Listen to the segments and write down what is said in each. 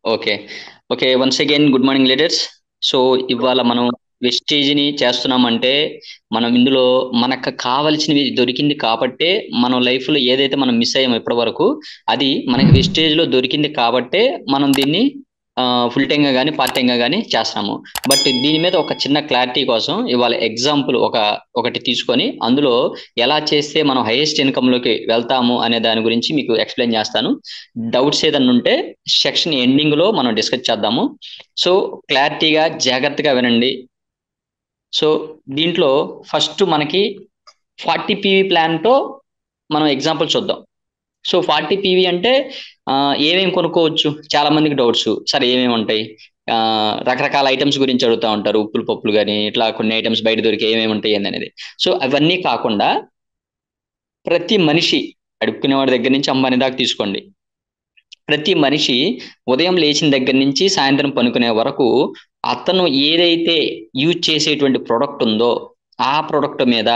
Okay. Okay. Once again good morning leaders. So, ఇవాళ మనం వెస్టేజ్‌ని చేస్తున్నామంటే, మనం ఇందులో మనకు కావాల్సినవి దొరికింది కాబట్టే, మనం లైఫ్‌లో ఏదైతే మనం మిస్ అయ్యామో ఇప్పటివరకు, అది మనకి వెస్టేజ్‌లో దొరికింది కాబట్టే, మనం దీన్ని ఫుల్ టైమ్‌గా గాని, పార్ట్ టైమ్‌గా గాని చేస్తున్నాము. బట్ దీని మీద ఒక చిన్న క్లారిటీ కోసం ఇవాళ ఎగ్జాంపుల్ ఒకటి తీసుకొని, అందులో ఎలా చేస్తే మనం హైయెస్ట్ ఇన్‌కమ్‌లోకి వెళ్తాము అనే దాని గురించి మీకు ఎక్స్‌ప్లెయిన్ చేస్తాను. డౌట్స్ ఏదన్నా ఉంటే సెక్షన్ ఎండింగ్‌లో మనం డిస్కస్ చేద్దాము. సో, క్లారిటీగా జాగ్రత్తగా వినండి. సో, దీంట్లో ఫస్ట్ మనకి 40 పీవీ ప్లాన్‌తో మనం ఎగ్జాంపుల్ చూద్దాం. సో, 40 పీవీ అంటే ఏమేమి కొనుక్కోవచ్చు? చాలా మందికి డౌట్స్. సార్ ఏమేమి ఉంటాయి? రకరకాల ఐటెమ్స్ గురించి అడుగుతా ఉంటారు. ఉప్పులు, పప్పులు గాని, ఇట్లా కొన్ని ఐటెమ్స్ బయట దొరికే ఏమేమి ఉంటాయి ఏందనేది. సో, అవన్నీ కాకుండా ప్రతి మనిషి అడుక్కునేవాడి దగ్గర నుంచి అంబానీ దాకా తీసుకోండి. ప్రతి మనిషి ఉదయం లేచిన దగ్గర నుంచి సాయంత్రం పనుకునే వరకు అతను ఏదైతే యూజ్ చేసేటువంటి ప్రొడక్ట్ ఉందో ఆ ప్రొడక్ట్ మీద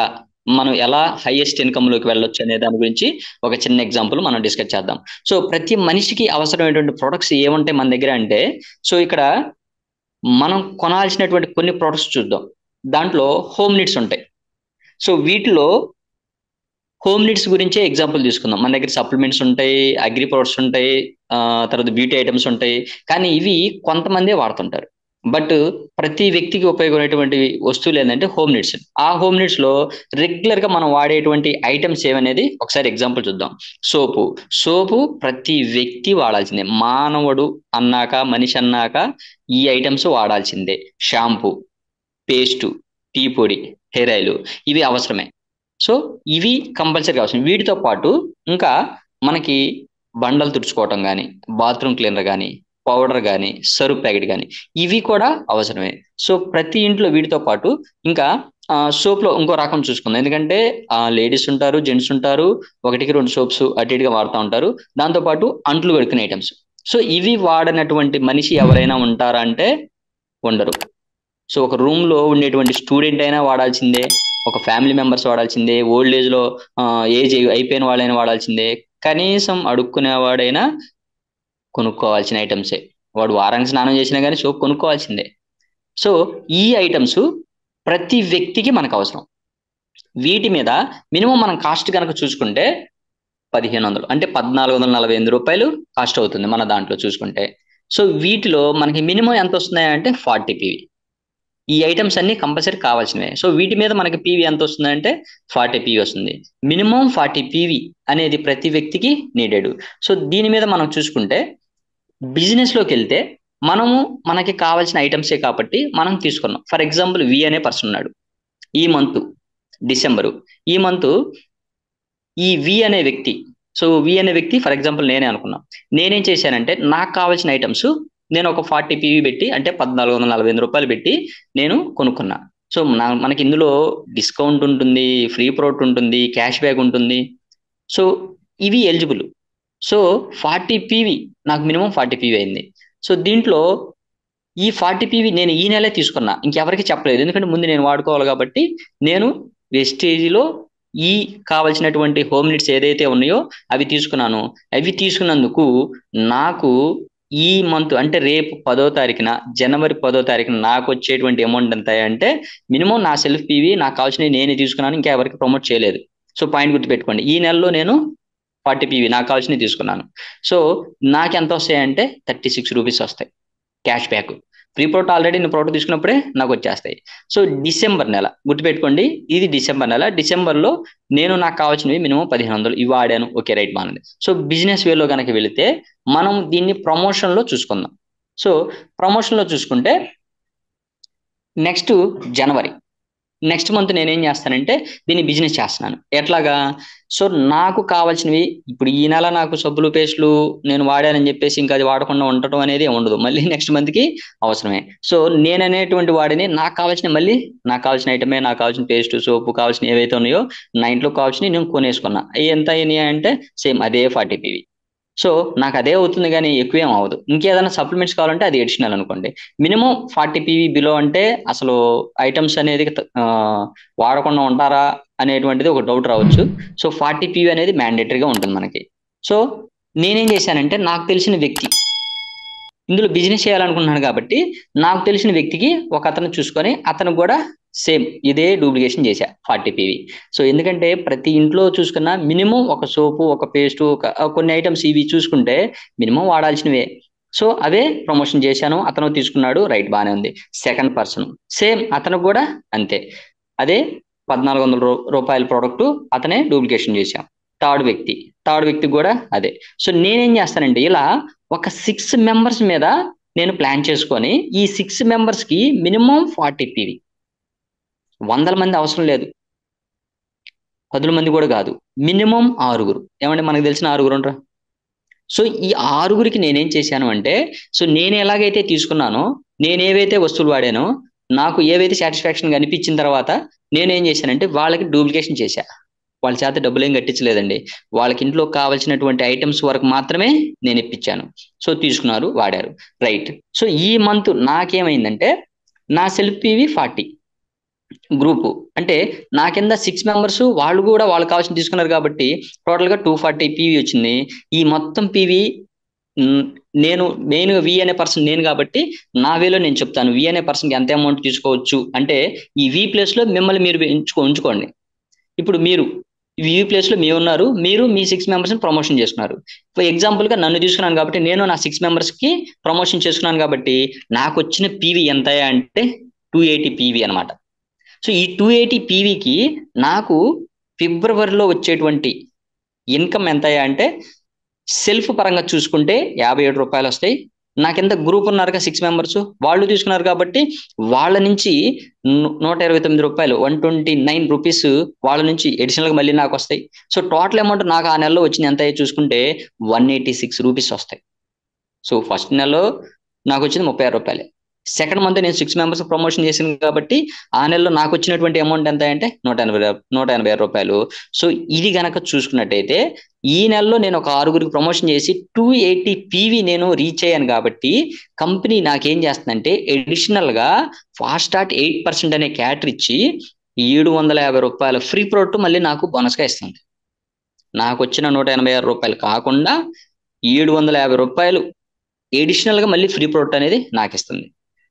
మనం ఎలా హైయెస్ట్ ఇన్కమ్ లోకి వెళ్ళొచ్చు అనే దాని గురించి ఒక చిన్న ఎగ్జాంపుల్ మనం డిస్కస్ చేద్దాం. సో ప్రతి మనిషికి అవసరమైనటువంటి ప్రొడక్ట్స్ ఏముంటాయి మన దగ్గర అంటే, సో ఇక్కడ మనం కొనాల్సినటువంటి కొన్ని ప్రొడక్ట్స్ చూద్దాం. దాంట్లో హోమ్ నీడ్స్ ఉంటాయి. సో వీటిలో హోమ్ నీడ్స్ గురించే ఎగ్జాంపుల్ తీసుకుందాం. మన దగ్గర సప్లిమెంట్స్ ఉంటాయి, అగ్రి ప్రొడక్ట్స్ ఉంటాయి, తర్వాత బ్యూటీ ఐటమ్స్ ఉంటాయి. కానీ ఇవి కొంతమందే వాడుతుంటారు. బట్ ప్రతి వ్యక్తికి ఉపయోగపడేటువంటి వస్తువులు ఏంటంటే హోమ్ నీడ్స్. ఆ హోమ్ నీడ్స్ లో రెగ్యులర్ గా మనం వాడేటువంటి ఐటమ్స్ ఏవనేది ఒకసారి ఎగ్జాంపుల్ చూద్దాం. సోపు. సోపు ప్రతి వ్యక్తి వాడాల్సిందే. మానవుడు అన్నాక, మనిషి అన్నాక ఈ ఐటమ్స్ వాడాల్సిందే. షాంపూ, పేస్టు, టీ పొడి, హెయిర్ ఆయిల్ ఇవి అవసరమే. సో ఇవి కంపల్సరీ అవసరం. వీటితో పాటు ఇంకా మనకి బండలు తుడుచుకోవటం కానీ, బాత్రూమ్ క్లీనర్ కానీ, పౌడర్ కానీ, సర్ఫ్ ప్యాకెట్ కానీ ఇవి కూడా అవసరమే. సో ప్రతి ఇంట్లో వీటితో పాటు ఇంకా సోప్ లో ఇంకో రకం చూసుకుందాం. ఎందుకంటే లేడీస్ ఉంటారు, జెంట్స్ ఉంటారు, ఒకటికి రెండు సోప్స్ అటు ఇటుగా వాడుతూ ఉంటారు. దాంతో పాటు అంట్లు కడుక్కునే ఐటమ్స్. సో ఇవి వాడనటువంటి మనిషి ఎవరైనా ఉంటారా అంటే ఉండరు. సో ఒక రూమ్ లో ఉండేటువంటి స్టూడెంట్ అయినా వాడాల్సిందే, ఒక ఫ్యామిలీ మెంబర్స్ వాడాల్సిందే, ఓల్డ్ ఏజ్ లో ఏజ్ అయిపోయిన వాళ్ళైనా వాడాల్సిందే, కనీసం అడుక్కునేవాడైనా కొనుక్కోవాల్సిన ఐటమ్సే. వాడు వారానికి స్నానం చేసినా కానీ సోప్ కొనుక్కోవాల్సిందే. సో ఈ ఐటమ్స్ ప్రతి వ్యక్తికి మనకు అవసరం. వీటి మీద మినిమం మనం కాస్ట్ కనుక చూసుకుంటే 1500 అంటే రూ. 1448 కాస్ట్ అవుతుంది మన దాంట్లో చూసుకుంటే. సో వీటిలో మనకి మినిమం ఎంత వస్తున్నాయి అంటే 40 పీవీ. ఈ ఐటమ్స్ అన్ని కంపల్సరీ కావాల్సినవే. సో వీటి మీద మనకి పీవీ ఎంత వస్తుందంటే 40 పీవీ వస్తుంది. మినిమం 40 పీవీ అనేది ప్రతి వ్యక్తికి నీడెడ్. సో దీని మీద మనం చూసుకుంటే బిజినెస్ లోకి వెళ్తే మనము మనకి కావాల్సిన ఐటమ్సే కాబట్టి మనం తీసుకున్నాం. ఫర్ ఎగ్జాంపుల్ వి అనే పర్సన్ ఉన్నాడు. ఈ మంత్ డిసెంబరు, ఈ మంత్ ఈ వి అనే వ్యక్తి, సో వి అనే వ్యక్తి ఫర్ ఎగ్జాంపుల్ నేనే అనుకున్నా. నేనేం చేశానంటే నాకు కావాల్సిన ఐటమ్స్ నేను ఒక 40 పీవీ పెట్టి అంటే రూ. 1448 పెట్టి నేను కొనుక్కున్నా. సో మనకి ఇందులో డిస్కౌంట్ ఉంటుంది, ఫ్రీ ప్రోడక్ట్ ఉంటుంది, క్యాష్ బ్యాక్ ఉంటుంది. సో ఇవి ఎలిజిబుల్. సో 40 పీవీ నాకు మినిమం 40 పీవీ అయింది. సో దీంట్లో ఈ 40 పీవీ నేను ఈ నెలే తీసుకున్నా, ఇంకెవరికి చెప్పలేదు. ఎందుకంటే ముందు నేను వాడుకోవాలి కాబట్టి నేను వెస్టేజ్లో ఈ కావలసినటువంటి హోమ్ నీడ్స్ ఏదైతే ఉన్నాయో అవి తీసుకున్నాను. అవి తీసుకున్నందుకు నాకు ఈ మంత్ అంటే రేపు 10వ తారీఖున, జనవరి 10వ తారీఖున నాకు వచ్చేటువంటి అమౌంట్ ఎంత అంటే మినిమం నా సెల్ఫ్ పీవీ నాకు కావాల్సినవి నేనే తీసుకున్నాను, ఇంకా ఎవరికి ప్రమోట్ చేయలేదు. సో పాయింట్ గుర్తుపెట్టుకోండి. ఈ నెలలో నేను 40 పీవీ నాకు కావాల్సినవి తీసుకున్నాను. సో నాకు ఎంత వస్తాయంటే రూ. 36 వస్తాయి cash back. Pre product already నేను ప్రోడక్ట్ తీసుకున్నప్పుడే నాకు వచ్చేస్తాయి. సో డిసెంబర్ నెల గుర్తుపెట్టుకోండి, ఇది డిసెంబర్ నెల. డిసెంబర్లో నేను నాకు కావాల్సినవి మినిమం 1500 ఇవి వాడాను. ఓకే రైట్ బాగుంది. సో బిజినెస్ వేలో కనుక వెళితే మనం దీన్ని ప్రమోషన్లో చూసుకుందాం. సో ప్రమోషన్లో చూసుకుంటే నెక్స్ట్ జనవరి, నెక్స్ట్ మంత్ నేనేం చేస్తానంటే దీన్ని బిజినెస్ చేస్తున్నాను. ఎట్లాగా? సో నాకు కావాల్సినవి ఇప్పుడు ఈ నెల నాకు సబ్బులు పేస్టులు నేను వాడానని చెప్పేసి ఇంకా అది వాడకుండా ఉండటం అనేది ఉండదు. మళ్ళీ నెక్స్ట్ మంత్కి అవసరమే. సో నేను అనేటువంటి వాడిని నాకు కావాల్సిన మళ్ళీ నాకు కావాల్సిన ఐటమే, నాకు కావాల్సిన పేస్ట్, సోపు కావాల్సిన ఏవైతే ఉన్నాయో నా ఇంట్లో కావాల్సినవి నేను కొనేసుకున్నా. అవి ఎంత అయినాయి అంటే సేమ్ అదే 40 పీవీ. సో నాకు అదే అవుతుంది కానీ ఎక్కువేం అవ్వదు. ఇంకేదైనా సప్లిమెంట్స్ కావాలంటే అది అడిషనల్ అనుకోండి. మినిమం 40 పీవీ బిలో అంటే అసలు ఐటమ్స్ అనేది వాడకుండా ఉంటారా అనేటువంటిది ఒక డౌట్ రావచ్చు. సో 40 పీవీ అనేది మ్యాండేటరీగా ఉంటుంది మనకి. సో నేనేం చేశానంటే నాకు తెలిసిన వ్యక్తి ఇందులో బిజినెస్ చేయాలనుకుంటున్నాను కాబట్టి నాకు తెలిసిన వ్యక్తికి ఒక అతను చూసుకొని అతను కూడా సేమ్ ఇదే డూప్లికేషన్ చేశా 40 పీవీ. సో ఎందుకంటే ప్రతి ఇంట్లో చూసుకున్న మినిమం ఒక సోపు, ఒక పేస్ట్, కొన్ని ఐటమ్స్ ఇవి చూసుకుంటే మినిమం వాడాల్సినవే. సో అవే ప్రమోషన్ చేశాను, అతను తీసుకున్నాడు, రైట్, బాగానే ఉంది. సెకండ్ పర్సన్ సేమ్, అతను కూడా అంతే, అదే 1400 రూపాయల ప్రోడక్ట్ అతనే డూప్లికేషన్ చేశాం. థర్డ్ వ్యక్తి కూడా అదే. సో నేనేం చేస్తానండి, ఇలా ఒక 6 మెంబర్స్ మీద నేను ప్లాన్ చేసుకొని ఈ 6 మెంబర్స్ కి మినిమం 40 పీవీ. 100 మంది అవసరం లేదు, 10 మంది కూడా కాదు, మినిమం 6. ఏమంటే మనకు తెలిసిన 6 ఉండరా? సో ఈ 6కి నేనేం చేశాను అంటే, సో నేను ఎలాగైతే తీసుకున్నానో, నేను ఏవైతే వస్తువులు వాడానో, నాకు ఏవైతే సాటిస్ఫాక్షన్ అనిపించిన తర్వాత నేనేం చేశానంటే వాళ్ళకి డూప్లికేషన్ చేశా. వాళ్ళ చేత డబ్బులు ఏం కట్టించలేదండి, వాళ్ళకి ఇంట్లో కావాల్సినటువంటి ఐటమ్స్ వరకు మాత్రమే నేను ఇప్పించాను. సో తీసుకున్నారు, వాడారు, రైట్. సో ఈ మంత్ నాకేమైందంటే నా సెల్ఫ్ పీవీ 40 గ్రూపు, అంటే నా కింద 6 మెంబర్స్ వాళ్ళు కూడా వాళ్ళకి కావాల్సిన తీసుకున్నారు కాబట్టి టోటల్గా 240 పీవీ వచ్చింది. ఈ మొత్తం పీవీ నేను వి అనే పర్సన్ నేను కాబట్టి నా వేలో నేను చెప్తాను వి అనే పర్సన్కి ఎంత అమౌంట్ తీసుకోవచ్చు అంటే, ఈ వి ప్లేస్లో మిమ్మల్ని మీరు ఉంచుకోండి. ఇప్పుడు మీరు వి ప్లేస్లో మీరు ఉన్నారు, మీరు మీ 6 మెంబర్స్ని ప్రమోషన్ చేసుకున్నారు. ఫర్ ఎగ్జాంపుల్గా నన్ను తీసుకున్నాను కాబట్టి నేను నా 6 మెంబర్స్కి ప్రమోషన్ చేసుకున్నాను కాబట్టి నాకు వచ్చిన పీవీ ఎంత అంటే 280 పీవీ అనమాట. సో ఈ 280 పీవీకి నాకు ఫిబ్రవరిలో వచ్చేటువంటి ఇన్కమ్ ఎంత అంటే, సెల్ఫ్ పరంగా చూసుకుంటే 57 రూపాయలు వస్తాయి. నా కింద గ్రూప్ ఉన్నారుగా 6 మెంబర్స్, వాళ్ళు తీసుకున్నారు కాబట్టి వాళ్ళ నుంచి 129 రూపాయలు, 129 రూపీస్ వాళ్ళ నుంచి అడిషనల్గా మళ్ళీ నాకు వస్తాయి. సో టోటల్ అమౌంట్ నాకు ఆ నెలలో వచ్చింది ఎంత చూసుకుంటే 186 రూపీస్ వస్తాయి. సో ఫస్ట్ నెలలో నాకు వచ్చింది 36 రూపాయలే. సెకండ్ మంత్ నేను 6 మెంబర్స్ ప్రమోషన్ చేశాను కాబట్టి ఆ నెలలో నాకు వచ్చినటువంటి అమౌంట్ ఎంత అంటే 186 రూపాయలు. సో ఇది గనక చూసుకున్నట్టయితే ఈ నెలలో నేను ఒక 6గురికి ప్రమోషన్ చేసి 280 పీవీ నేను రీచ్ అయ్యాను కాబట్టి కంపెనీ నాకేం చేస్తుందంటే అడిషనల్ గా ఫాస్టార్ట్ 8% అనే క్యాటర్ ఇచ్చి 750 రూపాయల ఫ్రీ ప్రోడక్ట్ మళ్ళీ నాకు బోనస్ గా ఇస్తుంది. నాకు వచ్చిన 186 రూపాయలు కాకుండా 750 రూపాయలు అడిషనల్ గా మళ్ళీ ఫ్రీ ప్రోడక్ట్ అనేది నాకు ఇస్తుంది.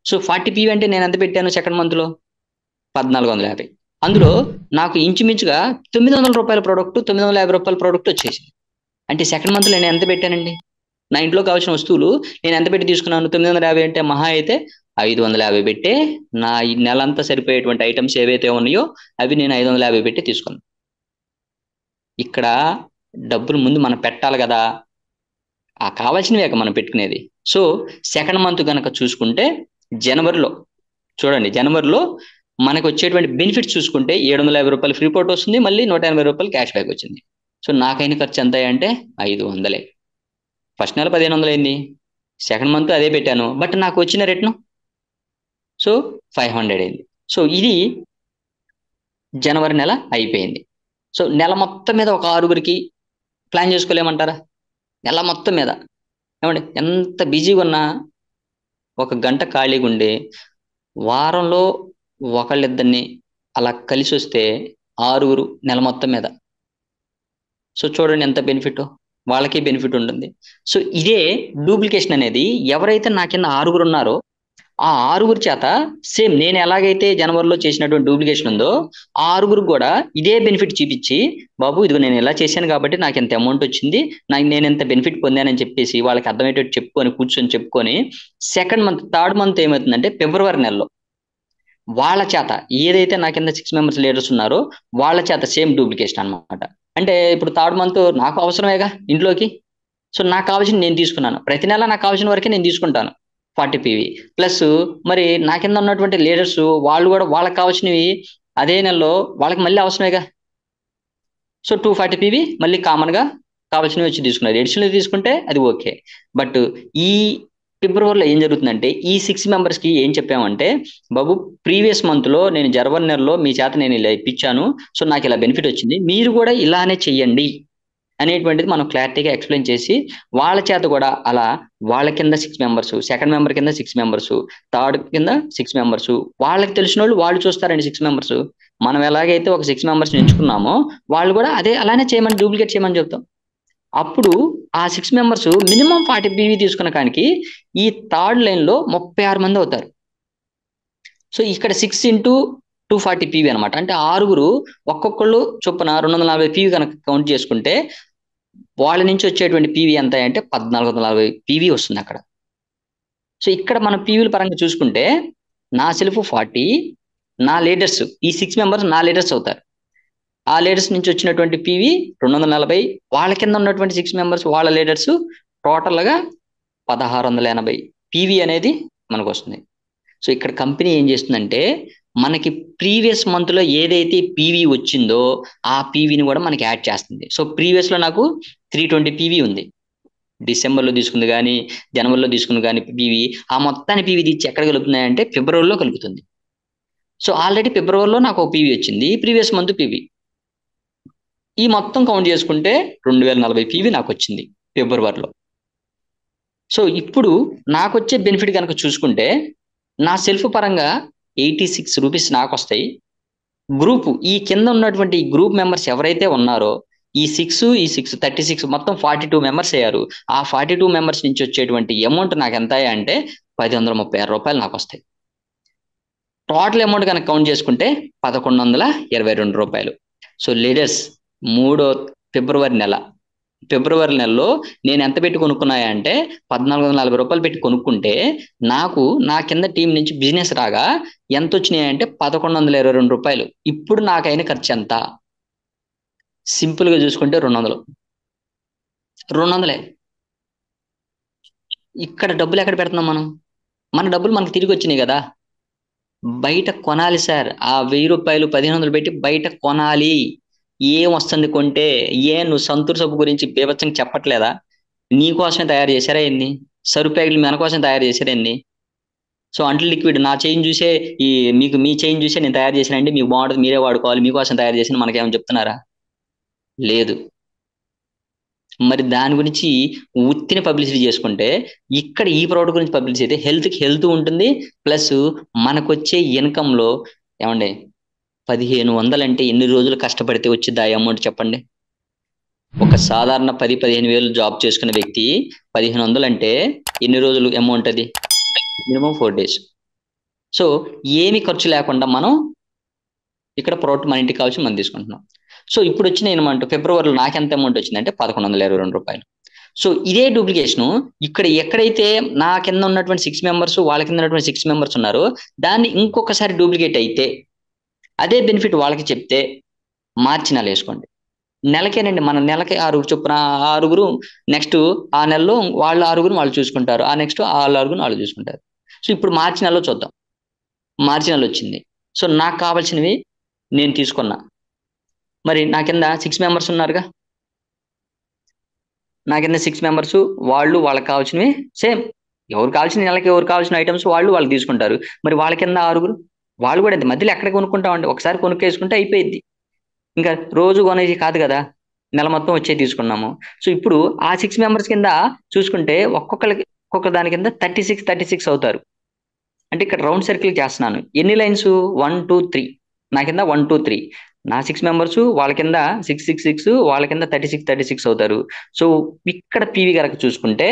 సో 40 పీవీ అంటే నేను ఎంత పెట్టాను సెకండ్ మంత్ లో 1450. అందులో నాకు ఇంచుమించుగా 900 రూపాయల ప్రోడక్ట్, 950 రూపాయల ప్రోడక్ట్ వచ్చేసింది. అంటే సెకండ్ మంత్ లో నేను ఎంత పెట్టానండి, నా ఇంట్లో కావాల్సిన వస్తువులు నేను ఎంత పెట్టి తీసుకున్నాను, 950 అంటే మహా అయితే 550 పెట్టే నా ఈ నెలంతా సరిపోయేటువంటి ఐటమ్స్ ఏవైతే ఉన్నాయో అవి నేను 550 పెట్టి తీసుకున్నాను. ఇక్కడ డబ్బులు ముందు మనం పెట్టాలి కదా, ఆ కావాల్సినవే మనం పెట్టుకునేది. సో సెకండ్ మంత్ కనుక చూసుకుంటే జనవరిలో చూడండి, జనవరిలో మనకు వచ్చేటువంటి బెనిఫిట్స్ చూసుకుంటే 750 రూపాయలు ఫ్రీ పోర్ట్ వస్తుంది, మళ్ళీ 180 రూపాయలు క్యాష్ బ్యాక్ వచ్చింది. సో నాకైన ఖర్చు ఎంత అంటే 500. ఫస్ట్ నెల 1500 అయింది, సెకండ్ మంత్ అదే పెట్టాను, బట్ నాకు వచ్చిన రిటర్న్ సో 500 అయింది. సో ఇది జనవరి నెల అయిపోయింది. సో నెల మొత్తం మీద ఒక 6గురికి ప్లాన్ చేసుకోలేమంటారా? నెల మొత్తం మీద ఏమండి, ఎంత బిజీగా ఉన్నా ఒక గంట ఖాళీగా ఉండి వారంలో ఒకళ్ళిద్దరిని అలా కలిసి వస్తే 6గురు నెల మొత్తం మీద. సో చూడండి ఎంత బెనిఫిట్, వాళ్ళకి బెనిఫిట్ ఉంటుంది. సో ఇదే డూప్లికేషన్ అనేది ఎవరైతే నా కింద 6గురు ఉన్నారో ఆ 6గురి చేత సేమ్ నేను ఎలాగైతే జనవరిలో చేసినటువంటి డూప్లికేషన్ ఉందో ఆ 6గురికి కూడా ఇదే బెనిఫిట్ చూపించి, బాబు ఇదిగో నేను ఇలా చేశాను కాబట్టి నాకు ఎంత అమౌంట్ వచ్చింది, నేను ఎంత బెనిఫిట్ పొందానని చెప్పేసి వాళ్ళకి అర్థమయ్యేటట్టు చెప్పుకొని సెకండ్ మంత్ థర్డ్ మంత్ ఏమవుతుందంటే ఫిబ్రవరి నెలలో వాళ్ళ చేత ఏదైతే నా కింద 6 మెంబర్స్ లీడర్స్ ఉన్నారో వాళ్ళ చేత సేమ్ డూప్లికేషన్ అనమాట. అంటే ఇప్పుడు థర్డ్ మంత్ నాకు అవసరమేగా ఇంట్లోకి, సో నాకు కావాల్సింది నేను తీసుకున్నాను, ప్రతి నెల నాకు కావాల్సిన వరకే నేను తీసుకుంటాను 40 పీవీ ప్లస్. మరి నా కింద ఉన్నటువంటి లీడర్స్ వాళ్ళు కూడా వాళ్ళకి కావాల్సినవి అదే నెలలో వాళ్ళకి మళ్ళీ అవసరమేగా. సో 240 పీవీ మళ్ళీ కామన్గా కావాల్సినవి వచ్చి తీసుకున్నారు, ఎడిషనల్ తీసుకుంటే అది ఓకే. బట్ ఈ ఫిబ్రవరిలో ఏం జరుగుతుందంటే ఈ 6 మెంబర్స్కి ఏం చెప్పామంటే, బాబు ప్రీవియస్ మంత్లో నేను జనవరి నెలలో మీ చేత నేను ఇలా ఇప్పించాను, సో నాకు ఇలా బెనిఫిట్ వచ్చింది, మీరు కూడా ఇలానే చెయ్యండి అనేటువంటిది మనం క్లారిటీగా ఎక్స్ప్లెయిన్ చేసి వాళ్ళ చేత కూడా అలా వాళ్ళ కింద 6 మెంబర్స్, సెకండ్ మెంబర్ కింద 6 మెంబర్స్, థర్డ్ కింద 6 మెంబర్స్, వాళ్ళకి తెలిసిన వాళ్ళు చూస్తారండి 6 మెంబర్స్. మనం ఎలాగైతే ఒక 6 మెంబర్స్ ఎంచుకున్నామో వాళ్ళు కూడా అలానే చేయమని డూప్లికేట్ చేయమని చెప్తాం. అప్పుడు ఆ 6 మెంబర్స్ మినిమం 40 పీవీ తీసుకున్న కానికి ఈ థర్డ్ లైన్లో 36 మంది అవుతారు. సో ఇక్కడ 6 ఇంటూ 240 పీవీ అనమాట. అంటే ఆరుగురు ఒక్కొక్కళ్ళు చొప్పున 240 పీవీ కనుక కౌంట్ చేసుకుంటే వాళ్ళ నుంచి వచ్చేటువంటి పీవీ ఎంత అంటే 1440 పీవీ వస్తుంది అక్కడ. సో ఇక్కడ మనం పీవీల పరంగా చూసుకుంటే నా సెల్ఫ్ 40, నా లీడర్స్ ఈ 6 మెంబర్స్ నా లీడర్స్ అవుతారు. ఆ లీడర్స్ నుంచి వచ్చినటువంటి పీవీ 240, వాళ్ళ కింద ఉన్నటువంటి 6 మెంబర్స్ వాళ్ళ లీడర్స్ టోటల్గా 1680 పీవీ అనేది మనకు వస్తుంది. సో ఇక్కడ కంపెనీ ఏం చేస్తుందంటే మనకి ప్రీవియస్ మంత్లో ఏదైతే పీవీ వచ్చిందో ఆ పీవీని కూడా మనకి యాడ్ చేస్తుంది. సో ప్రీవియస్లో నాకు 320 పీవీ ఉంది, డిసెంబర్లో తీసుకుంది కానీ జనవరిలో తీసుకుంది కానీ పీవీ, ఆ మొత్తాన్ని పీవీ తెచ్చి ఎక్కడ కలుపుతున్నాయంటే ఫిబ్రవరిలో కలుపుతుంది. సో ఆల్రెడీ ఫిబ్రవరిలో నాకు ఒక పీవీ వచ్చింది, ప్రీవియస్ మంత్ పీవీ, ఈ మొత్తం కౌంట్ చేసుకుంటే 2040 పీవీ నాకు వచ్చింది ఫిబ్రవరిలో. సో ఇప్పుడు నాకు వచ్చే బెనిఫిట్ కనుక చూసుకుంటే నా సెల్ఫ్ పరంగా 86 రూపీస్ నాకు వస్తాయి. గ్రూప్ ఈ కింద ఉన్నటువంటి గ్రూప్ మెంబర్స్ ఎవరైతే ఉన్నారో ఈ 6 36 మొత్తం 42 మెంబర్స్ అయ్యారు. ఆ 42 మెంబర్స్ నుంచి వచ్చేటువంటి అమౌంట్ నాకు ఎంత అంటే 1036 రూపాయలు నాకు వస్తాయి. టోటల్ అమౌంట్ కనుక కౌంట్ చేసుకుంటే 1122 రూపాయలు. సో లీడర్స్ ఫిబ్రవరి నెలలో నేను ఎంత పెట్టి కొనుక్కున్నాయా అంటే 1440 రూపాయలు పెట్టి కొనుక్కుంటే నాకు నా కింద టీం నుంచి బిజినెస్ రాగా ఎంత వచ్చినాయి అంటే 1122 రూపాయలు. ఇప్పుడు నాకైన ఖర్చు ఎంత? సింపుల్గా చూసుకుంటే 200. ఇక్కడ డబ్బులు ఎక్కడ పెడుతున్నాం మనం? మన డబ్బులు మనకు తిరిగి వచ్చినాయి కదా, బయట కొనాలి సార్. ఆ 1000 రూపాయలు 1500 పెట్టి బయట కొనాలి. ఏం వస్తుంది కొంటే? నువ్వు సంతూర్ సబ్బు గురించి బీభత్సంగా చెప్పట్లేదా? నీకోసమే తయారు చేశారా ఎన్ని? సరుపు ప్యాకెట్లు మన కోసం తయారు చేశారా ఎన్ని? సో అంట్లు లిక్విడ్ నా చైన్ చూసే మీకు మీ చైన్ చూసే నేను తయారు చేశానండి, మీకు బాగుంటుంది మీరే వాడుకోవాలి, మీకోసం తయారు చేసిన మనకేమైనా చెప్తున్నారా? లేదు. మరి దాని గురించి ఉత్తిని పబ్లిసిటీ చేసుకుంటే ఇక్కడ ఈ ప్రోడక్ట్ గురించి పబ్లిసిటీ అయితే హెల్త్కి హెల్త్ ఉంటుంది, ప్లస్ మనకు వచ్చే ఇన్కంలో ఏమండి 1500 అంటే ఎన్ని రోజులు కష్టపడితే వచ్చింది ఆ అమౌంట్ చెప్పండి? ఒక సాధారణ 10-15 వేలు జాబ్ చేసుకునే వ్యక్తి 1500 అంటే ఎన్ని రోజులు అమౌంట్? అది మినిమం 4 days. సో ఏమి ఖర్చు లేకుండా మనం ఇక్కడ ప్రోడక్ట్ మన ఇంటికి కావాల్సి మనం తీసుకుంటున్నాం. సో ఇప్పుడు వచ్చిన ఏమంటే ఫిబ్రవరిలో నాకు ఎంత అమౌంట్ వచ్చిందంటే 1122 రూపాయలు. సో ఇదే డూప్లికేషన్ ఇక్కడ ఎక్కడైతే నా కింద ఉన్నటువంటి 6 మెంబర్స్ వాళ్ళ కింద ఉన్నటువంటి 6 మెంబర్స్ ఉన్నారో దాన్ని ఇంకొకసారి డూప్లికేట్ అయితే అదే బెనిఫిట్ వాళ్ళకి చెప్తే మార్చి నెల వేసుకోండి. నెలకేనండి, మన నెలకి 6 చొప్పున 6 నెక్స్ట్ ఆ నెలలో వాళ్ళ 6 వాళ్ళు చూసుకుంటారు, ఆ నెక్స్ట్ వాళ్ళ 6 వాళ్ళు చూసుకుంటారు. సో ఇప్పుడు మార్చి నెలలో చూద్దాం. మార్చి నెల వచ్చింది. సో నాకు కావాల్సినవి నేను తీసుకున్నా. మరి నా కింద 6 మెంబర్స్ ఉన్నారుగా, నా కింద 6 మెంబర్స్ వాళ్ళకి కావాల్సినవి సేమ్, ఎవరు కావాల్సిన నెలకి ఎవరు కావాల్సిన ఐటమ్స్ వాళ్ళు తీసుకుంటారు. మరి వాళ్ళ కింద 6 వాళ్ళు కూడా అంతే. మధ్యలో ఎక్కడ కొనుక్కుంటామండి? ఒకసారి కొనుక్కేసుకుంటే అయిపోయింది. ఇంకా రోజు కొనేది కాదు కదా, నెల మొత్తం వచ్చే తీసుకున్నాము. సో ఇప్పుడు ఆ 6 మెంబర్స్ కింద చూసుకుంటే ఒక్కొక్క దాని కింద 36 అవుతారు. అంటే ఇక్కడ రౌండ్ సర్కిల్ చేస్తున్నాను. ఎన్ని లైన్స్? 1 2 3. నా కింద 1 2 3. నా 6 మెంబర్స్ వాళ్ళ కింద 6 వాళ్ళ కింద 36 అవుతారు. సో ఇక్కడ పీవీ కనుక చూసుకుంటే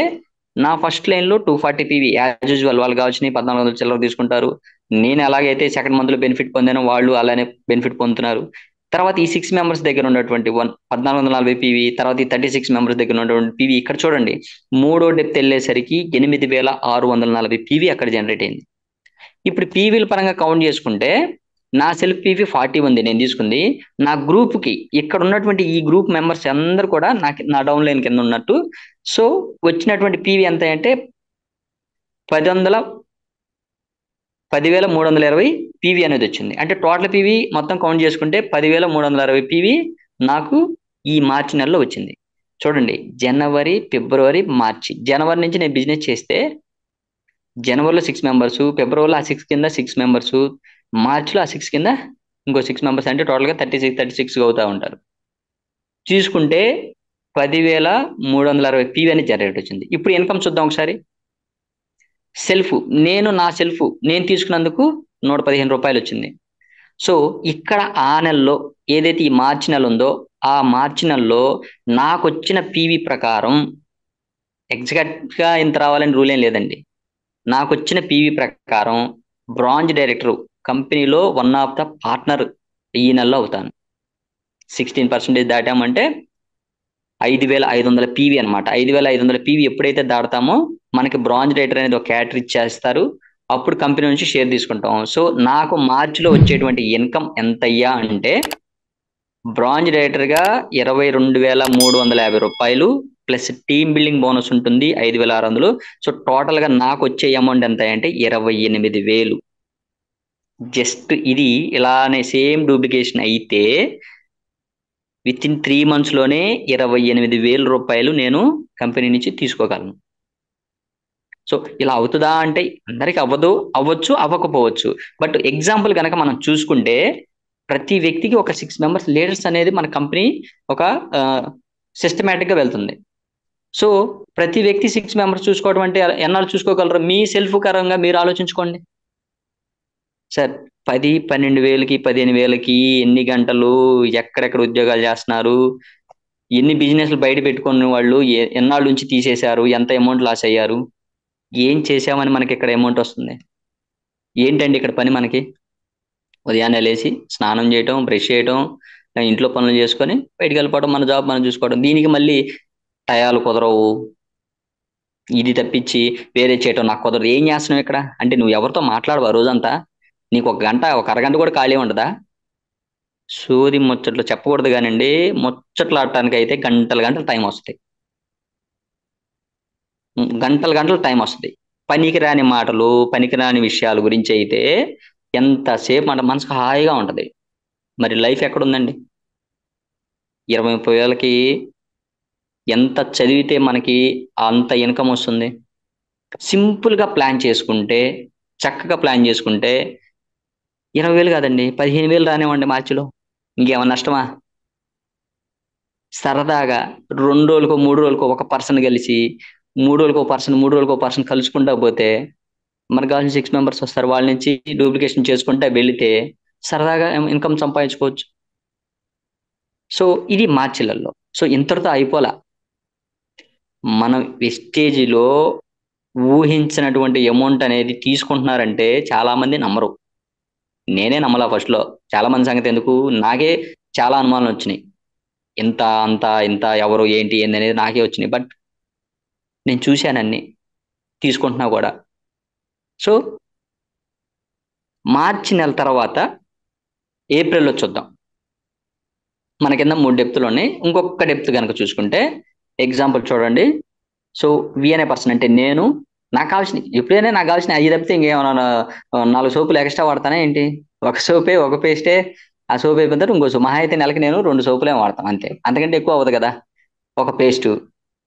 నా ఫస్ట్ లైన్లో 240 పీవీ యాజ్ యూజువల్, వాళ్ళు కావాల్సిన 1400 చిల్లర తీసుకుంటారు. నేను ఎలాగైతే సెకండ్ మంత్లో బెనిఫిట్ పొందానో వాళ్ళు అలానే బెనిఫిట్ పొందుతున్నారు. తర్వాత ఈ 6 మెంబర్స్ దగ్గర ఉన్నటువంటి 1440 పీవీ, తర్వాత ఈ 36 మెంబర్స్ దగ్గర ఉన్నటువంటి పీవీ ఇక్కడ చూడండి, మూడో డెప్త్ వెళ్ళేసరికి 8640 పీవీ అక్కడ జనరేట్ అయింది. ఇప్పుడు పీవీల పరంగా కౌంట్ చేసుకుంటే నా సెల్ఫ్ పీవీ 40 ఉంది నేను తీసుకుంది. నా గ్రూప్కి ఇక్కడ ఉన్నటువంటి ఈ గ్రూప్ మెంబర్స్ అందరూ కూడా నా డౌన్ లైన్ కింద ఉన్నట్టు. సో వచ్చినటువంటి పీవీ ఎంత అంటే 10,320 పీవీ అనేది వచ్చింది. అంటే టోటల్ పీవీ మొత్తం కౌంట్ చేసుకుంటే 10,360 పీవీ నాకు ఈ మార్చి నెలలో వచ్చింది. చూడండి, జనవరి ఫిబ్రవరి మార్చి. జనవరి నుంచి నేను బిజినెస్ చేస్తే జనవరిలో 6 మెంబర్స్, ఫిబ్రవరిలో ఆ 6 కింద 6 మెంబర్స్, మార్చిలో ఆ 6 కింద ఇంకో 6 మెంబర్స్, అంటే టోటల్గా 36 అవుతా ఉంటారు. చూసుకుంటే 10,360 పీవీ అనేది జనరేట్ వచ్చింది. ఇప్పుడు ఇన్కమ్ చూద్దాం ఒకసారి. సెల్ఫ్ నేను తీసుకున్నందుకు 115 రూపాయలు వచ్చింది. సో ఇక్కడ ఆ నెలలో ఏదైతే ఈ మార్చి నెల ఉందో ఆ మార్చి నెలలో నాకు వచ్చిన పీవీ ప్రకారం ఎగ్జాక్ట్ గా ఇంత రావాలని రూల్ ఏం లేదండి. నాకు వచ్చిన పీవీ ప్రకారం బ్రాంజ్ డైరెక్టర్ కంపెనీలో వన్ ఆఫ్ ద పార్ట్నర్ ఈ నెలలో అవుతాను. 16% దాటామంటే 5,500 పీవీ అనమాట. 5,500 పీవీ ఎప్పుడైతే దాడతామో మనకి బ్రాంజ్ డైరెక్టర్ అనేది ఒక క్యాటర్ ఇచ్చేస్తారు. అప్పుడు కంపెనీ నుంచి షేర్ తీసుకుంటాం. సో నాకు మార్చిలో వచ్చేటువంటి ఇన్కమ్ ఎంతయ్యా అంటే బ్రాంజ్ డైరెక్టర్ గా 22,350 రూపాయలు ప్లస్ టీమ్ బిల్డింగ్ బోనస్ ఉంటుంది 5,600. సో టోటల్ గా నాకు వచ్చే అమౌంట్ ఎంత అంటే 28,000. జస్ట్ ఇది ఇలానే సేమ్ డూప్లికేషన్ అయితే విత్ ఇన్ 3 months లోనే 28,000 రూపాయలు నేను కంపెనీ నుంచి తీసుకోగలను. సో ఇలా అవుతుందా అంటే అందరికి అవ్వచ్చు అవ్వకపోవచ్చు. బట్ ఎగ్జాంపుల్ కనుక మనం చూసుకుంటే ప్రతి వ్యక్తికి ఒక 6 members లీడర్స్ అనేది మన కంపెనీ ఒక సిస్టమేటిక్ గా వెళ్తుంది. సో ప్రతి వ్యక్తి 6 members చూసుకోవడం అంటే ఎన్నాళ్ళు చూసుకోగలరు? మీ సెల్ఫ్ కరంగా మీరు ఆలోచించుకోండి. సార్ 10-12,000కి 15,000కి ఎన్ని గంటలు ఎక్కడెక్కడ ఉద్యోగాలు చేస్తున్నారు, ఎన్ని బిజినెస్లు బయట పెట్టుకున్న వాళ్ళు ఎన్నాళ్ళ నుంచి తీసేశారు, ఎంత అమౌంట్ లాస్ అయ్యారు, ఏం చేసామని మనకి ఇక్కడ అమౌంట్ వస్తుంది? ఏంటండి ఇక్కడ పని మనకి? ఉదయాన్నే లేచి స్నానం చేయటం, బ్రష్ చేయటం, ఇంట్లో పనులు చేసుకొని బయటికి వెళ్ళిపోవడం, మన జాబ్ మనం చూసుకోవడం. దీనికి మళ్ళీ టయాలు కుదరవు, ఇది తప్పించి వేరే చేయటం నాకు కుదరదు. ఏం చేస్తున్నావు ఇక్కడ అంటే నువ్వు ఎవరితో మాట్లాడవా రోజంతా? నీకు ఒక గంట ఒక అరగంట కూడా ఖాళీ ఉండదా? సోది ముచ్చట్లు చెప్పకూడదు కానండి, ముచ్చట్లు ఆడటానికి అయితే గంటలు గంటలు టైం వస్తుంది. గంటలు గంటలు టైం వస్తుంది. పనికిరాని మాటలు, పనికిరాని విషయాల గురించి అయితే ఎంతసేపు మన మనసుకు హాయిగా ఉంటది. మరి లైఫ్ ఎక్కడుందండి? 20-30 వేలకి ఎంత చదివితే మనకి అంత ఇన్కమ్ వస్తుంది? సింపుల్ గా ప్లాన్ చేసుకుంటే, చక్కగా ప్లాన్ చేసుకుంటే 20,000 కాదండి 15,000 రానివ్వండి మార్చిలో. ఇంకేమన్నా నష్టమా? సరదాగా 2 రోజులకో 3 రోజులకో ఒక పర్సన్ కలిసి 3 రోజులకో పర్సన్ 3 రోజులకో పర్సన్ కలుసుకుంటా పోతే మనకు కావాల్సిన 6 members వస్తారు. వాళ్ళ నుంచి డూప్లికేషన్ చేసుకుంటా వెళితే సరదాగా ఇన్కమ్ సంపాదించుకోవచ్చు. సో ఇది మార్చిలలో. సో ఇంతటితో అయిపోలా. మనం వెస్టేజ్లో ఊహించినటువంటి అమౌంట్ అనేది తీసుకుంటున్నారంటే చాలా మంది నమ్మరు. నేనే నమ్మలా ఫస్ట్ లో. చాలా మంది సంగతి ఎందుకు, నాకే చాలా అనుమానాలు వచ్చినాయి. ఇంత అంత ఇంత ఎవరు ఏంటి ఏంది అనేది నాకే వచ్చినాయి. బట్ నేను చూశాను అన్ని, తీసుకుంటున్నా కూడా. సో మార్చి నెల తర్వాత ఏప్రిల్లో చూద్దాం. మన కింద 3 డెప్త్లు ఉన్నాయి. ఇంకొక డెప్త్ కనుక చూసుకుంటే ఎగ్జాంపుల్ చూడండి. సో వి అనే పర్సన్ అంటే నేను, నాకు కావాల్సిన ఎప్పుడైనా నాకు కావాల్సిన 5 తప్పితే ఇంకేమన్నా 4 సోపులు ఎక్స్ట్రా వాడతానా ఏంటి? ఒక సోపే, ఒక పేస్టే. ఆ సోప్ అయిపోయిన తర్వాత ఇంకో సోప్. మహా అయితే నెలకి నేను 2 సోపులే వాడతాను అంతే, అంతకంటే ఎక్కువ అవ్వదు కదా. ఒక పేస్ట్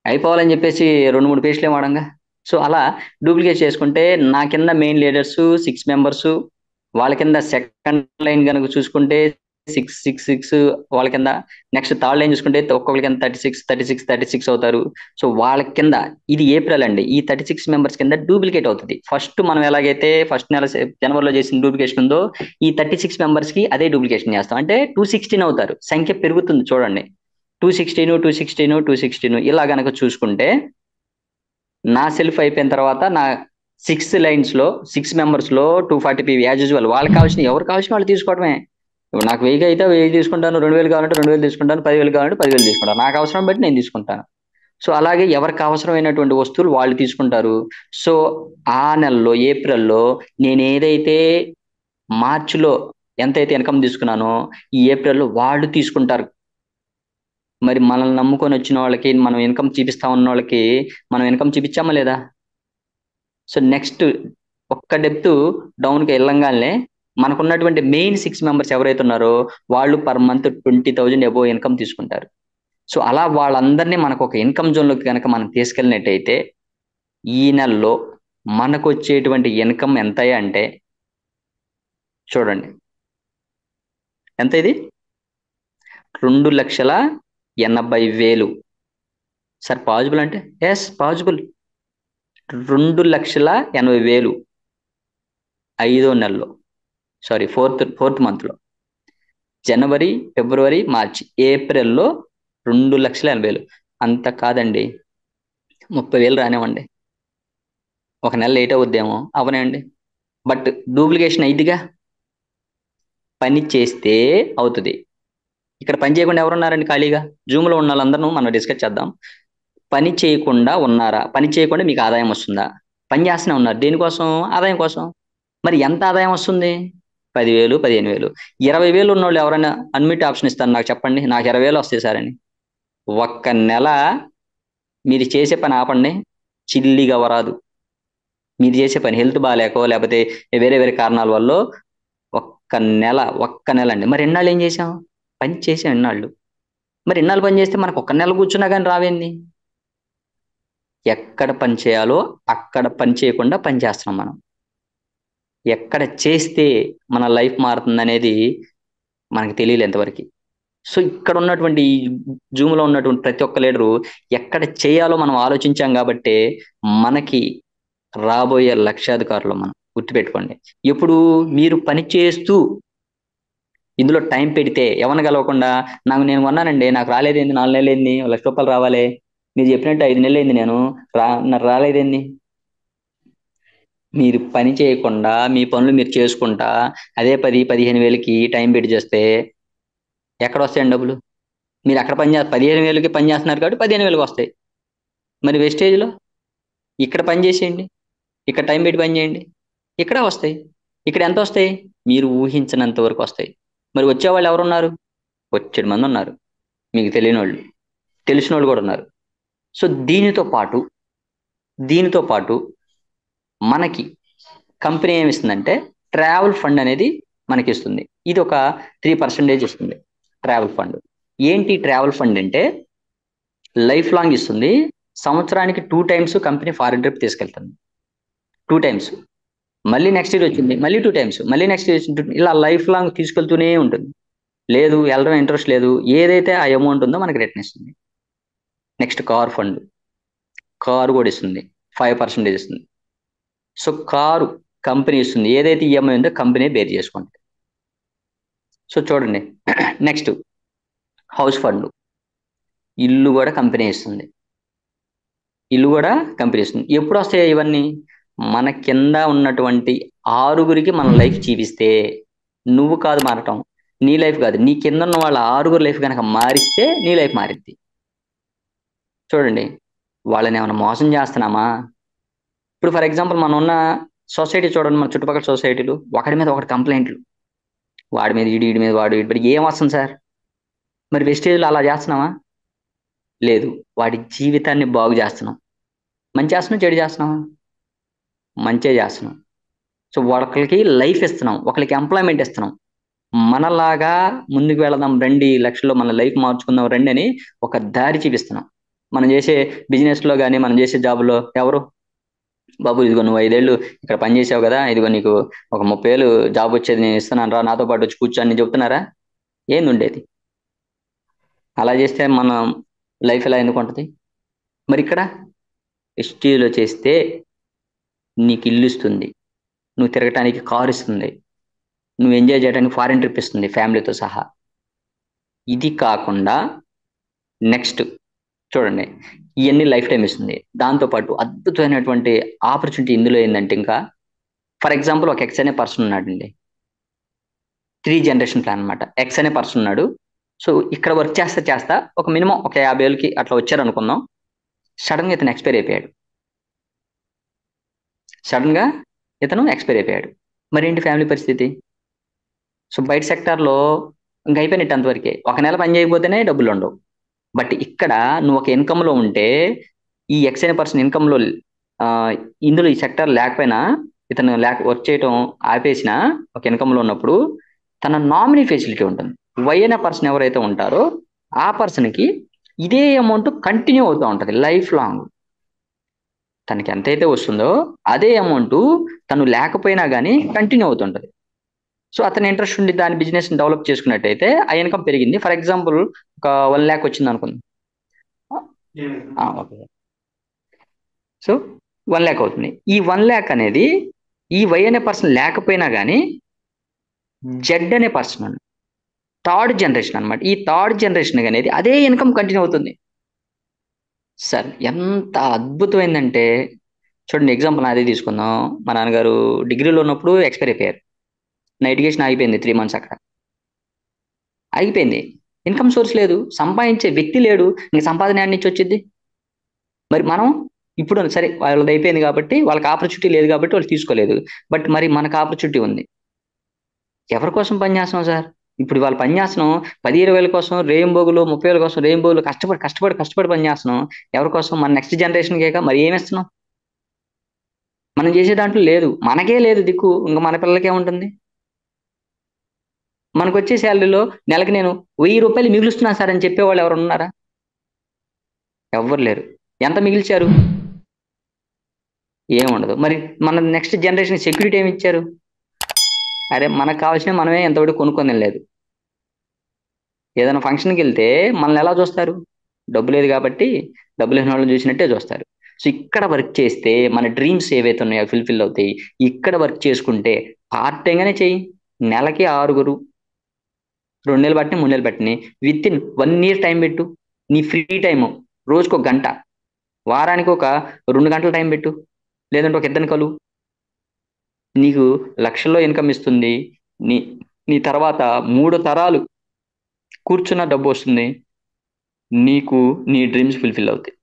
అయిపోవాలని చెప్పేసి 2-3 పేస్ట్లే వాడంగా. సో అలా డూప్లికేట్ చేసుకుంటే నా కింద మెయిన్ లీడర్స్ 6 members, వాళ్ళ కింద సెకండ్ లైన్ కనుక చూసుకుంటే 6 వాళ్ళ కింద. నెక్స్ట్ థర్డ్ లైన్ చూసుకుంటే ఒక్కొక్కరి కింద 36 అవుతారు. సో వాళ్ళ కింద ఇది ఏప్రిల్ అండి. ఈ 36 members కింద డూప్లికేట్ అవుతుంది. ఫస్ట్ మనం ఎలాగైతే ఫస్ట్ నెల జనవరిలో చేసిన డూప్లికేషన్ ఉందో ఈ 36 members కి అదే డూప్లికేషన్ చేస్తాం. అంటే 216 అవుతారు. సంఖ్య పెరుగుతుంది చూడండి. 216 ఇలా గనక చూసుకుంటే నా సెల్ఫ్ అయిపోయిన తర్వాత నా 6 lines లో 6 members లో 240 PV యాజ్ యూజువల్. వాళ్ళకి కావాల్సిన ఎవరు కావాల్సిన వాళ్ళు తీసుకోవడమే. ఇప్పుడు నాకు 1000 అయితే 1000 తీసుకుంటాను, 2,000 కావాలంటే 2,000 తీసుకుంటాను, 10,000 కావాలంటే 10,000 తీసుకుంటాను. నాకు అవసరం బట్టి నేను తీసుకుంటాను. సో అలాగే ఎవరికి అవసరమైనటువంటి వస్తువులు వాళ్ళు తీసుకుంటారు. సో ఆ నెలలో ఏప్రిల్లో నేను ఏదైతే మార్చిలో ఎంతైతే ఇన్కమ్ తీసుకున్నానో ఈ ఏప్రిల్లో వాళ్ళు తీసుకుంటారు. మరి మనల్ని నమ్ముకొని వచ్చిన వాళ్ళకి, మనం ఇన్కమ్ చూపిస్తా ఉన్న వాళ్ళకి మనం ఇన్కమ్ చూపించామా లేదా? సో నెక్స్ట్ ఒక్క డెప్త్ డౌన్కి వెళ్ళంగానే మనకున్నటువంటి మెయిన్ 6 members ఎవరైతే ఉన్నారో వాళ్ళు పర్ మంత్ 20,000 అబోవ్ ఇన్కమ్ తీసుకుంటారు. సో అలా వాళ్ళందరినీ మనకు ఒక ఇన్కమ్ జోన్లోకి కనుక మనం తీసుకెళ్ళినట్టయితే ఈ నెలలో మనకు వచ్చేటువంటి ఇన్కమ్ ఎంత అంటే చూడండి ఎంత, ఇది 2,80,000. సార్ పాజిబుల్ అంటే ఎస్ పాజిబుల్. 2,80,000 5వ నెలలో, సారీ ఫోర్త్ మంత్ లో. జనవరి, ఫిబ్రవరి, మార్చి, ఏప్రిల్లో 2,80,000. అంత కాదండి, 30,000 రానివ్వండి. ఒక నెల లేట్ అవుద్దేమో, అవనండి. బట్ డూప్లికేషన్ అయిద్దిగా. పని చేస్తే అవుతుంది. ఇక్కడ పని చేయకుండా ఎవరున్నారండి ఖాళీగా? జూమ్లో ఉన్న వాళ్ళందరూ మనం డిస్కస్ చేద్దాం. పని చేయకుండా ఉన్నారా? పని చేయకుండా మీకు ఆదాయం వస్తుందా? పని చేస్తూనే ఉన్నారు. దేనికోసం? ఆదాయం కోసం. మరి ఎంత ఆదాయం వస్తుంది? 10,000, 15,000. 20,000 ఉన్నోళ్ళు ఎవరైనా అన్మిట్ ఆప్షన్ ఇస్తాను నాకు చెప్పండి. నాకు 20,000 వస్తాయి సార్ అని. ఒక్క నెల మీరు చేసే పని ఆపండి, చిల్లిగా వరాదు. మీరు చేసే పని హెల్త్ బాగాలేకో లేకపోతే వేరే వేరే కారణాల వల్ల ఒక్క నెల అండి. మరి ఎన్నాళ్ళు ఏం చేసాం? పని చేసాం ఎన్నాళ్ళు. మరి ఎన్నాళ్ళు పని చేస్తే మనకు ఒక్క నెల కూర్చున్నా కానీ రావేంది? ఎక్కడ పని చేయాలో అక్కడ పని చేయకుండా పని చేస్తున్నాం మనం. ఎక్కడ చేస్తే మన లైఫ్ మారుతుంది అనేది మనకి తెలియలేదు ఎంతవరకు. సో ఇక్కడ ఉన్నటువంటి జూమ్లో ఉన్నటువంటి ప్రతి ఒక్క లీడరు ఎక్కడ చేయాలో మనం ఆలోచించాం కాబట్టి మనకి రాబోయే లక్షాధికారులు మనం గుర్తుపెట్టుకోండి. ఎప్పుడు మీరు పని చేస్తూ ఇందులో టైం పెడితే ఎవరిని కలవకుండా నేను కొన్నానండి, నాకు రాలేదేంది, 4 నెలలు ఏంది, ₹1,00,000 రావాలి, మీరు చెప్పినట్టు 5 నెలలు అయింది, నాకు రాలేదేంది. మీరు పని చేయకుండా మీ పనులు మీరు చేసుకుంటా అదే 10-15 వేలకి టైం పెట్టి చేస్తే ఎక్కడ వస్తాయండి డబ్బులు? మీరు అక్కడ 15,000కి పని చేస్తున్నారు కాబట్టి 15,000కి వస్తాయి. మరి వెస్టేజ్లో ఇక్కడ పని చేసేయండి, ఇక్కడ టైం పెట్టి పని చేయండి, ఇక్కడ వస్తాయి. ఇక్కడ ఎంత వస్తాయి? మీరు ఊహించినంత వరకు వస్తాయి. మరి వచ్చేవాళ్ళు ఎవరున్నారు? వచ్చేడు మంది ఉన్నారు. మీకు తెలియని వాళ్ళు, తెలిసిన వాళ్ళు కూడా ఉన్నారు. సో దీనితో పాటు మనకి కంపెనీ ఏమి ఇస్తుందంటే ట్రావెల్ ఫండ్ అనేది మనకి ఇస్తుంది. ఇది ఒక 3% ఇస్తుంది ట్రావెల్ ఫండ్. ఏంటి ట్రావెల్ ఫండ్ అంటే లైఫ్ లాంగ్ ఇస్తుంది. సంవత్సరానికి 2 టైమ్స్ కంపెనీ ఫారిన్ ట్రిప్ తీసుకెళ్తుంది. 2 టైమ్స్. మళ్ళీ నెక్స్ట్ ఇయర్ వచ్చింది, మళ్ళీ 2 టైమ్స్, మళ్ళీ నెక్స్ట్ ఇయర్ వచ్చింది. ఇలా లైఫ్ లాంగ్ తీసుకెళ్తూనే ఉంటుంది. లేదు వెళ్ళడం ఇంట్రెస్ట్ లేదు, ఏదైతే ఆ అమౌంట్ ఉందో మనకి రిటర్న్ ఇస్తుంది. నెక్స్ట్ కార్ ఫండ్, కారు కూడా ఇస్తుంది, 5% ఇస్తుంది. సో కారు కంపెనీ ఇస్తుంది, ఏదైతే ఈఎంఐ ఉందో కంపెనీ బేర్ చేసుకుంటుంది. సో చూడండి, నెక్స్ట్ హౌస్ ఫండ్, ఇల్లు కూడా కంపెనీ ఇస్తుంది. ఎప్పుడు వస్తాయి ఇవన్నీ? మన కింద ఉన్నటువంటి 6గురికి మన లైఫ్ జీవిస్తే, నువ్వు కాదు మారటం, నీ లైఫ్ కాదు, నీ కింద ఉన్న వాళ్ళ 6గురు లైఫ్ కనుక మారిస్తే నీ లైఫ్ మారిద్ది. చూడండి, వాళ్ళని ఏమైనా మోసం చేస్తున్నామా? ఇప్పుడు ఫర్ ఎగ్జాంపుల్ మనం ఉన్న సొసైటీ చూడండి, మన చుట్టుపక్కల సొసైటీలు ఒకటి మీద ఒకటి కంప్లైంట్లు, వాడి మీద వీడి మీద వాడు వీడి ఏం వస్తుంది సార్? మరి వెస్టేజ్లో అలా చేస్తున్నామా? లేదు, వాడి జీవితాన్ని బాగు చేస్తున్నాం. మంచి చేస్తున్నాం, చెడు చేస్తున్నామా? మంచిగా చేస్తున్నాం. సో ఒకరికి లైఫ్ ఇస్తున్నాం, ఒకరికి ఎంప్లాయ్మెంట్ ఇస్తున్నాం. మనలాగా ముందుకు వెళదాం రండి, లక్షల్లో మన లైఫ్ మార్చుకుందాం రండి అని ఒక దారి చూపిస్తున్నాం. మనం చేసే బిజినెస్లో కానీ మనం చేసే జాబ్లో ఎవరు బాబు ఇదిగో నువ్వు 5 ఏళ్ళు ఇక్కడ పని చేసావు కదా, ఇదిగో నీకు ఒక 30,000 జాబ్ వచ్చేది నేను ఇస్తున్నాను రా, నాతో పాటు వచ్చి కూర్చొని చెప్తున్నారా? ఏంది ఉండేది? అలా చేస్తే మన లైఫ్ ఎలా ఎందుకు ఉంటుంది? మరి ఇక్కడ ఎస్టీలో చేస్తే నీకు ఇల్లు ఇస్తుంది, నువ్వు తిరగటానికి కారు ఇస్తుంది, నువ్వు ఎంజాయ్ చేయడానికి ఫారిన్ ట్రిప్ ఇస్తుంది ఫ్యామిలీతో సహా. ఇది కాకుండా నెక్స్ట్ చూడండి, ఇవన్నీ లైఫ్ టైం ఇస్తుంది. దాంతోపాటు అద్భుతమైనటువంటి ఆపర్చునిటీ ఇందులో ఏంటంటే, ఇంకా ఫర్ ఎగ్జాంపుల్ ఒక ఎక్స్ అనే పర్సన్ ఉన్నాడండి, 3 జనరేషన్ ప్లాన్ అనమాట. ఎక్స్ అనే పర్సన్ ఉన్నాడు. సో ఇక్కడ వర్క్ చేస్తా ఒక మినిమం ఒక 50,000కి అట్లా వచ్చారు అనుకుందాం. సడన్ గా ఇతను ఎక్స్పైర్ అయిపోయాడు. మరి ఏంటి ఫ్యామిలీ పరిస్థితి? సో బయట సెక్టార్లో ఇంక అయిపోయినట్టు అంతవరకే, ఒక నెల పని చేయకపోతేనే డబ్బులు ఉండవు. బట్ ఇక్కడ నువ్వు ఒక ఇన్కమ్లో ఉంటే, ఈ ఎక్స్ అనే పర్సన్ ఇన్కమ్లో ఇందులో ఈ సెక్టార్ లేకపోయినా, ఇతను వర్క్ చేయటం ఆపేసిన ఒక ఇన్కమ్లో ఉన్నప్పుడు తన నామినీ ఫెసిలిటీ ఉంటుంది. వై అనే పర్సన్ ఎవరైతే ఉంటారో ఆ పర్సన్కి ఇదే అమౌంట్ కంటిన్యూ అవుతూ ఉంటుంది లైఫ్ లాంగ్. తనకి ఎంతైతే వస్తుందో అదే అమౌంట్ తను లేకపోయినా కానీ కంటిన్యూ అవుతుంటుంది. సో అతని ఇంట్రెస్ట్ ఉండి దాని బిజినెస్ డెవలప్ చేసుకున్నట్టయితే ఆ ఇన్కమ్ పెరిగింది. ఫర్ ఎగ్జాంపుల్ ఒక 1 lakh వచ్చింది అనుకుంది. ఓకే, సో 1 lakh అవుతుంది. ఈ 1 lakh అనేది ఈ వై అనే పర్సన్ లేకపోయినా కానీ జెడ్ అనే పర్సన్ థర్డ్ జనరేషన్ అనమాట. ఈ థర్డ్ జనరేషన్ అనేది అదే ఇన్కమ్ కంటిన్యూ అవుతుంది. సార్ ఎంత అద్భుతమైందంటే చూడండి, ఎగ్జాంపుల్ అదే తీసుకుందాం. మా నాన్నగారు డిగ్రీలో ఉన్నప్పుడు ఎక్స్పైర్ అయిపోయారు. నా ఎడ్యుకేషన్ ఆగిపోయింది 3 months అక్కడ. ఆగిపోయింది. ఇన్కమ్ సోర్స్ లేదు, సంపాదించే వ్యక్తి లేడు, ఇంక సంపాదన ఎక్కడి నుంచి వచ్చింది? మరి మనం ఇప్పుడు సరే వాళ్ళది అయిపోయింది కాబట్టి, వాళ్ళకి ఆపర్చునిటీ లేదు కాబట్టి వాళ్ళు తీసుకోలేదు. బట్ మరి మనకు ఆపర్చునిటీ ఉంది. ఎవరి కోసం పని చేస్తున్నాం సార్? ఇప్పుడు వాళ్ళు పని చేస్తున్నాం 10-20 కోసం రేయింబోగులు, 30 కోసం రేయింబోగులు కష్టపడి కష్టపడి కష్టపడి పని చేస్తున్నాం. ఎవరి కోసం? మన నెక్స్ట్ జనరేషన్కేగా. మరి ఏమి ఇస్తున్నాం? మనం చేసే దాంట్లో లేదు, మనకే లేదు దిక్కు, ఇంక మన పిల్లలకే ఉంటుంది. మనకొచ్చే శాలరీలో నెలకి నేను ₹1000 మిగులుస్తున్నా సార్ అని చెప్పేవాళ్ళు ఎవరు ఉన్నారా? ఎవ్వరు లేరు. ఎంత మిగిల్చారు? ఏముండదు. మరి మన నెక్స్ట్ జనరేషన్ సెక్యూరిటీ ఏమి ఇచ్చారు? అరే మనకు కావాల్సినవి మనమే ఎంతవరకు కొనుక్కొని తినలేదు. ఏదైనా ఫంక్షన్‌కి వెళ్తే మనల్ని ఎలా చూస్తారు? డబ్బు లేదు కాబట్టి డబ్బు లేని వాళ్ళని చూసినట్టే చూస్తారు. సో ఇక్కడ వర్క్ చేస్తే మన డ్రీమ్స్ ఏవైతే ఉన్నాయో ఫుల్‌ఫిల్ అవుతాయి. ఇక్కడ వర్క్ చేసుకుంటే పార్ట్ టైమ్ గానే చెయ్యి. నెలకి 6 2 నెలలు పట్టని, 3 నెలలు పట్టని వితిన్ 1 ఇయర్ టైం పెట్టు. నీ ఫ్రీ టైమ్ రోజుకొక గంట, వారానికి ఒక 2 గంటలు టైం పెట్టు. లేదంటే ఒక ఇద్దరిని కలువు. నీకు లక్షల్లో ఇన్కమ్ ఇస్తుంది. నీ నీ తర్వాత 3 తరాలు కూర్చున్న డబ్బొస్తుంది. నీకు నీ డ్రీమ్స్ ఫుల్‌ఫిల్ అవుతాయి.